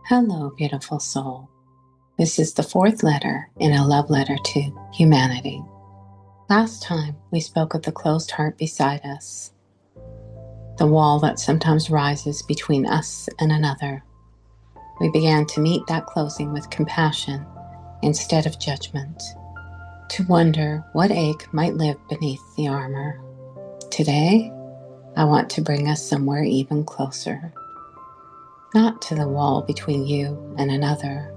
Hello, beautiful soul. This is the fourth letter in a love letter to humanity. Last time we spoke of the closed heart beside us, the wall that sometimes rises between us and another. We began to meet that closing with compassion instead of judgment, to wonder what ache might live beneath the armor. Today, I want to bring us somewhere even closer. Not to the wall between you and another,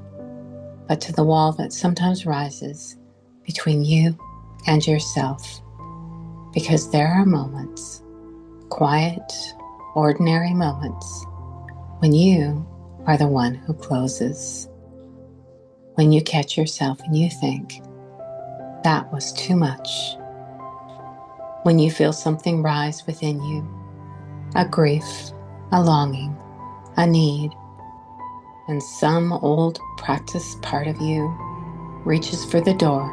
but to the wall that sometimes rises between you and yourself. Because there are moments, quiet, ordinary moments, when you are the one who closes. When you catch yourself and you think, that was too much. When you feel something rise within you, a grief, a longing, a need, and some old practiced part of you reaches for the door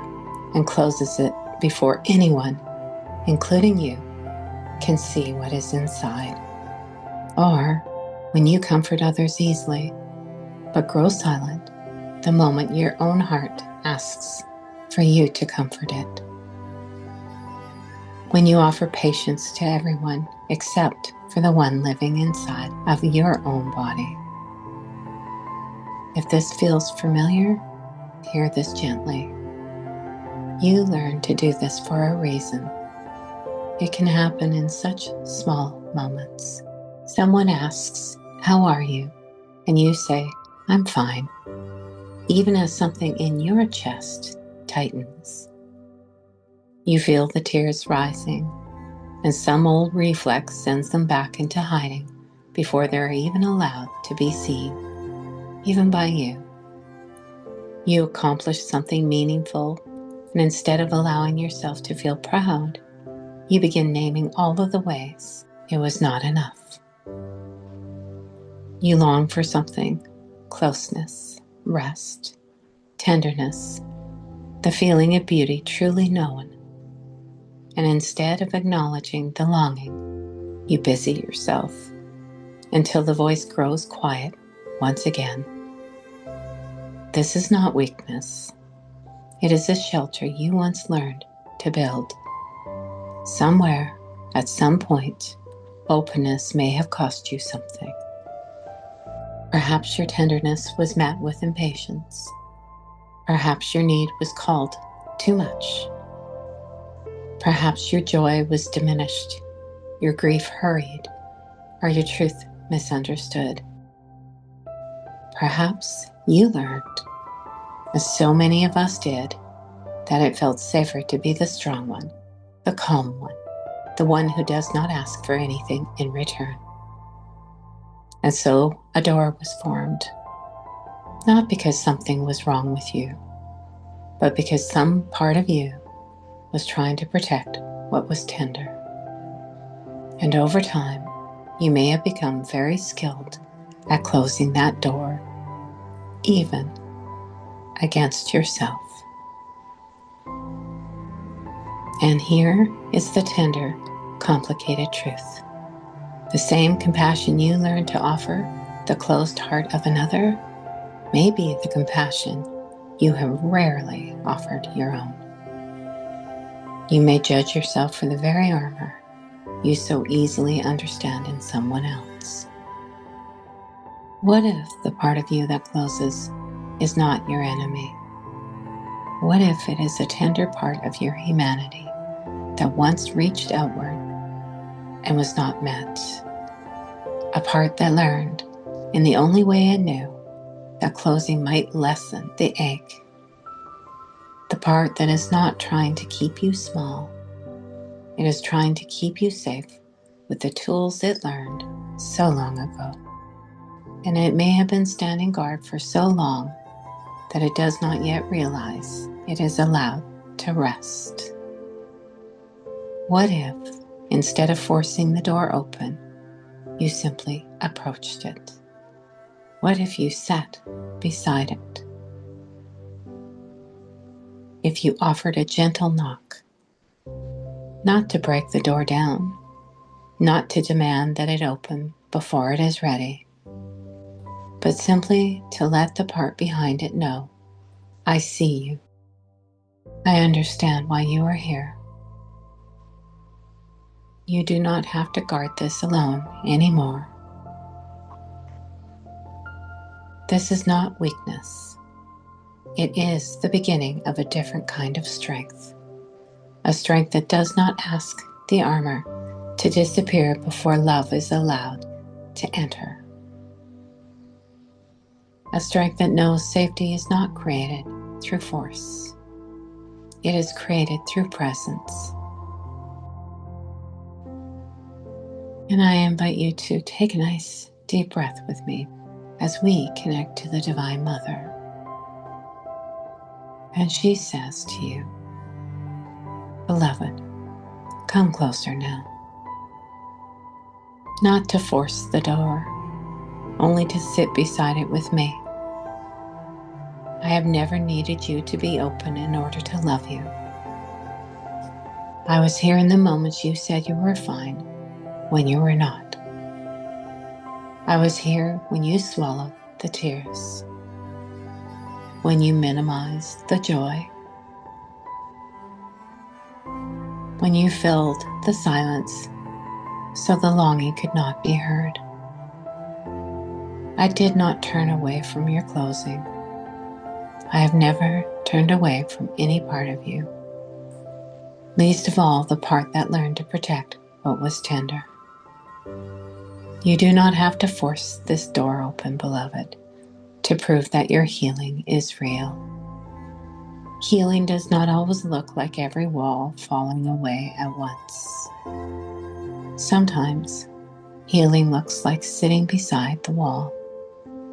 and closes it before anyone, including you, can see what is inside. Or when you comfort others easily, but grow silent the moment your own heart asks for you to comfort it. When you offer patience to everyone except for the one living inside of your own body. If this feels familiar, hear this gently. You learn to do this for a reason. It can happen in such small moments. Someone asks, "How are you?" And you say, "I'm fine," even as something in your chest tightens. You feel the tears rising, and some old reflex sends them back into hiding before they're even allowed to be seen, even by you. You accomplish something meaningful, and instead of allowing yourself to feel proud, you begin naming all of the ways it was not enough. You long for something, closeness, rest, tenderness, the feeling of beauty truly known. And instead of acknowledging the longing, you busy yourself until the voice grows quiet once again. This is not weakness. It is a shelter you once learned to build. Somewhere, at some point, openness may have cost you something. Perhaps your tenderness was met with impatience. Perhaps your need was called too much. Perhaps your joy was diminished, your grief hurried, or your truth misunderstood. Perhaps you learned, as so many of us did, that it felt safer to be the strong one, the calm one, the one who does not ask for anything in return. And so a door was formed, not because something was wrong with you, but because some part of you was trying to protect what was tender. And over time, you may have become very skilled at closing that door, even against yourself. And here is the tender, complicated truth. The same compassion you learn to offer the closed heart of another may be the compassion you have rarely offered your own. You may judge yourself for the very armor you so easily understand in someone else. What if the part of you that closes is not your enemy? What if it is a tender part of your humanity that once reached outward and was not met? A part that learned, in the only way it knew, that closing might lessen the ache. The part that is not trying to keep you small. It is trying to keep you safe with the tools it learned so long ago. And it may have been standing guard for so long that it does not yet realize it is allowed to rest. What if, instead of forcing the door open, you simply approached it? What if you sat beside it? If you offered a gentle knock, not to break the door down, not to demand that it open before it is ready, but simply to let the part behind it know, I see you. I understand why you are here. You do not have to guard this alone anymore. This is not weakness. It is the beginning of a different kind of strength. A strength that does not ask the armor to disappear before love is allowed to enter. A strength that knows safety is not created through force. It is created through presence. And I invite you to take a nice deep breath with me as we connect to the Divine Mother. And she says to you, Beloved, come closer now. Not to force the door, only to sit beside it with me. I have never needed you to be open in order to love you. I was here in the moments you said you were fine when you were not. I was here when you swallowed the tears, when you minimized the joy, when you filled the silence so the longing could not be heard. I did not turn away from your closing. I have never turned away from any part of you, least of all the part that learned to protect what was tender. You do not have to force this door open, beloved, to prove that your healing is real. Healing does not always look like every wall falling away at once. Sometimes healing looks like sitting beside the wall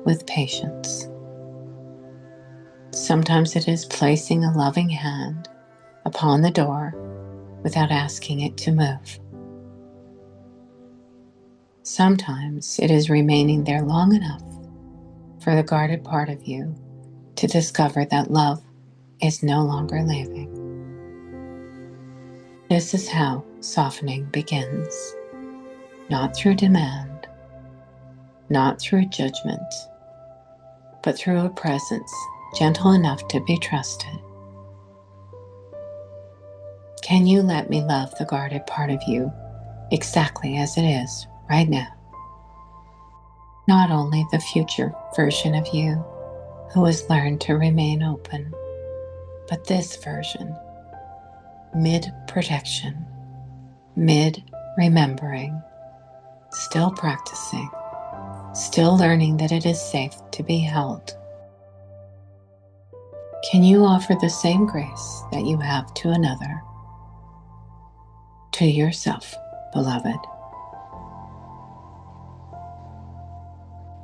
with patience. Sometimes it is placing a loving hand upon the door without asking it to move. Sometimes it is remaining there long enough for the guarded part of you to discover that love is no longer leaving. This is how softening begins, not through demand, not through judgment, but through a presence gentle enough to be trusted. Can you let me love the guarded part of you exactly as it is right now? Not only the future version of you who has learned to remain open, but this version, mid-protection, mid-remembering, still practicing, still learning that it is safe to be held. Can you offer the same grace that you have to another, to yourself, beloved?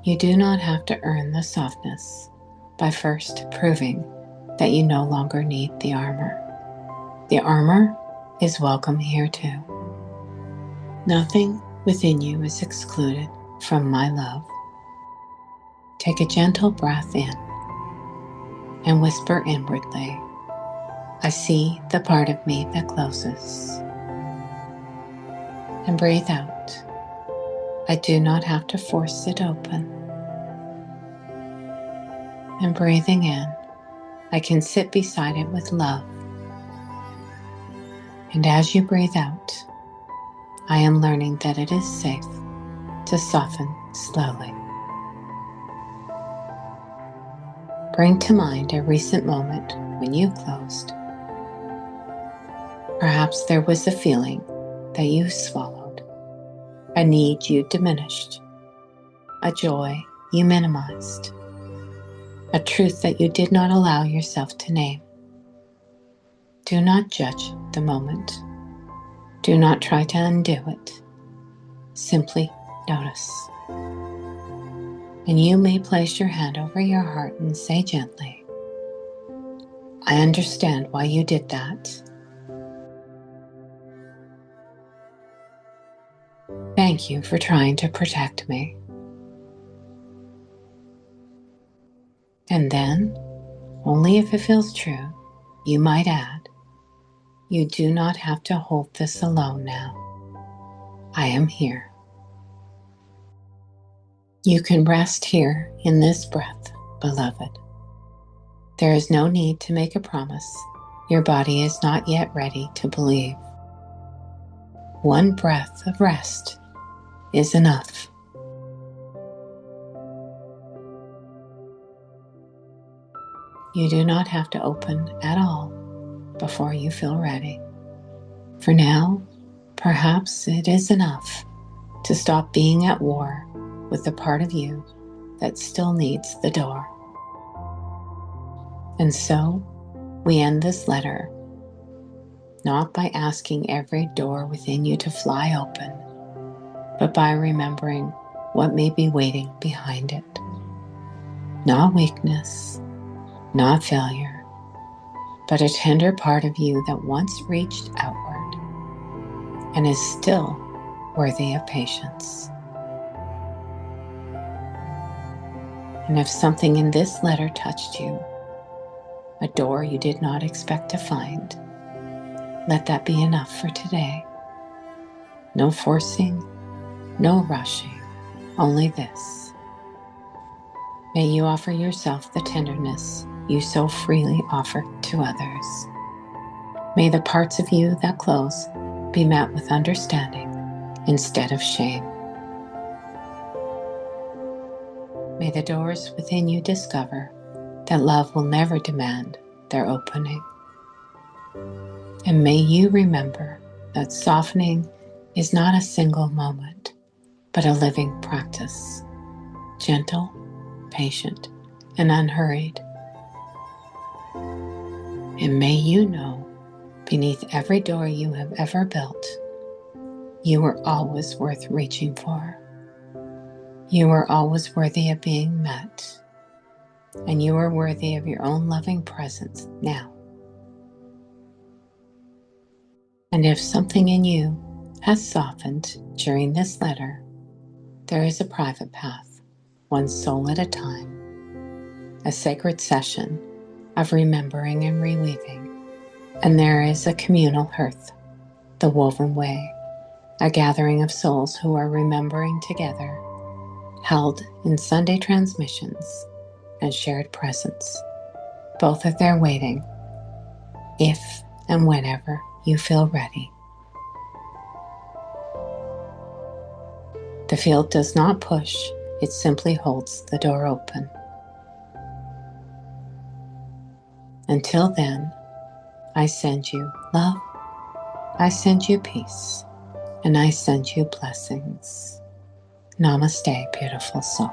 You do not have to earn the softness by first proving that you no longer need the armor. The armor is welcome here too. Nothing within you is excluded from my love. Take a gentle breath in and whisper inwardly, I see the part of me that closes. And breathe out, I do not have to force it open. And breathing in, I can sit beside it with love. And as you breathe out, I am learning that it is safe to soften slowly. Bring to mind a recent moment when you closed. Perhaps there was a feeling that you swallowed, a need you diminished, a joy you minimized, a truth that you did not allow yourself to name. Do not judge the moment. Do not try to undo it. Simply notice. And you may place your hand over your heart and say gently, I understand why you did that. Thank you for trying to protect me. And then, only if it feels true, you might add, you do not have to hold this alone now. I am here. You can rest here in this breath, beloved. There is no need to make a promise. Your body is not yet ready to believe. One breath of rest is enough. You do not have to open at all before you feel ready. For now, perhaps it is enough to stop being at war with the part of you that still needs the door. And so, we end this letter not by asking every door within you to fly open, but by remembering what may be waiting behind it. Not weakness, not failure, but a tender part of you that once reached outward and is still worthy of patience. And if something in this letter touched you, a door you did not expect to find, let that be enough for today. No forcing, no rushing, only this. May you offer yourself the tenderness you so freely offer to others. May the parts of you that close be met with understanding instead of shame. May the doors within you discover that love will never demand their opening. And may you remember that softening is not a single moment, but a living practice, gentle, patient, and unhurried. And may you know, beneath every door you have ever built, you were always worth reaching for. You are always worthy of being met, and you are worthy of your own loving presence now. And if something in you has softened during this letter, there is a private path, one soul at a time, a sacred session of remembering and reweaving. And there is a communal hearth, the woven way, a gathering of souls who are remembering together, held in Sunday transmissions and shared presence. Both are there waiting, if and whenever you feel ready. The field does not push, it simply holds the door open. Until then, I send you love, I send you peace, and I send you blessings. Namaste, beautiful soul.